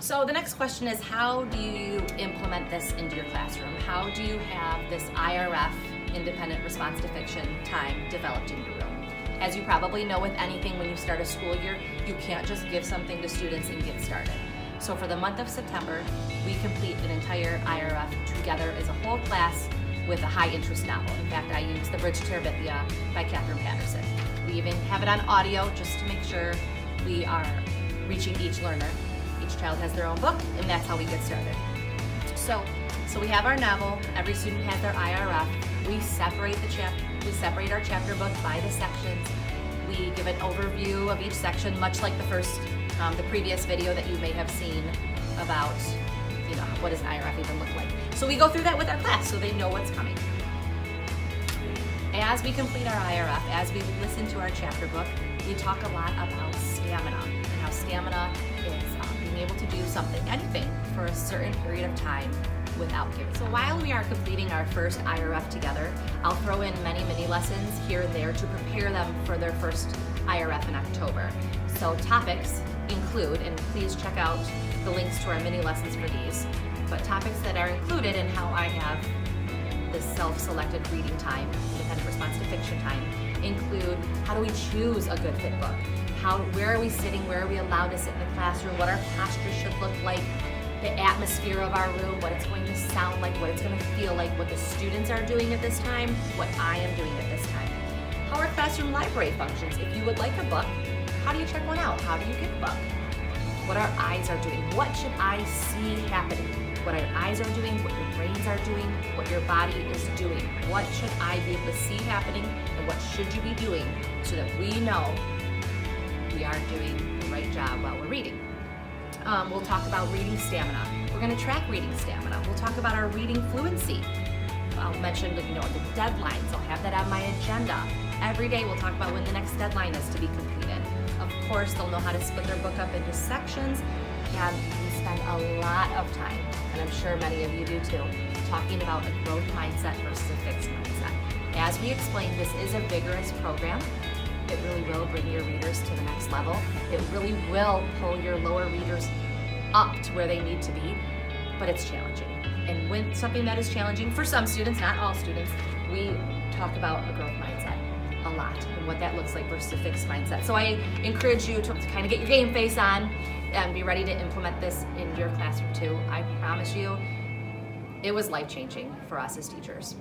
So the next question is, how do you implement this into your classroom? How do you have this I.R.F, independent response to fiction, time developed in your room? As you probably know with anything, when you start a school year, you can't just give something to students and get started. So for the month of September, we complete an entire I.R.F together as a whole class with a high interest novel. In fact, I use The Bridge to Terabithia by Katherine Patterson. We even have it on audio just to make sure we are reaching each learner. Each child has their own book, and that's how we get started. So we have our novel. Every student has their I.R.F. We separate our chapter book by the sections. We give an overview of each section, much like the previous video that you may have seen about, what does I.R.F even look like. So we go through that with our class so they know what's coming. As we complete our I.R.F, as we listen to our chapter book, we talk a lot about stamina and how stamina is being able to do something, anything, for a certain period of time without giving. So while we are completing our first I.R.F together, I'll throw in many mini lessons here and there to prepare them for their first I.R.F in October. So topics include, and please check out the links to our mini lessons for these, but topics that are included in how I have the self-selected reading time, independent response to fiction time, include how do we choose a good fit book? Where are we sitting? Where are we allowed to sit in the classroom? What our posture should look like? The atmosphere of our room, what it's going to sound like, what it's going to feel like, what the students are doing at this time, what I am doing at this time. How our classroom library functions. If you would like a book, how do you check one out? How do you get a book? What our eyes are doing. What should I see happening? What our eyes are doing, what your brains are doing, what your body is doing. What should I be able to see happening, and what should you be doing so that we know we are doing the right job while we're reading. We'll talk about reading stamina. We're going to track reading stamina. We'll talk about our reading fluency. I'll mention the deadlines. I'll have that on my agenda. Every day we'll talk about when the next deadline is to be completed. Of course, they'll know how to split their book up into sections, and we spend a lot of time, and I'm sure many of you do too, talking about a growth mindset versus a fixed mindset. As we explained, this is a vigorous program. It really will bring your readers to the next level. It really will pull your lower readers up to where they need to be, but it's challenging. And when something that is challenging for some students, not all students, we talk about a growth mindset a lot and what that looks like versus a fixed mindset. So I encourage you to kind of get your game face on and be ready to implement this in your classroom too. I promise you, it was life-changing for us as teachers.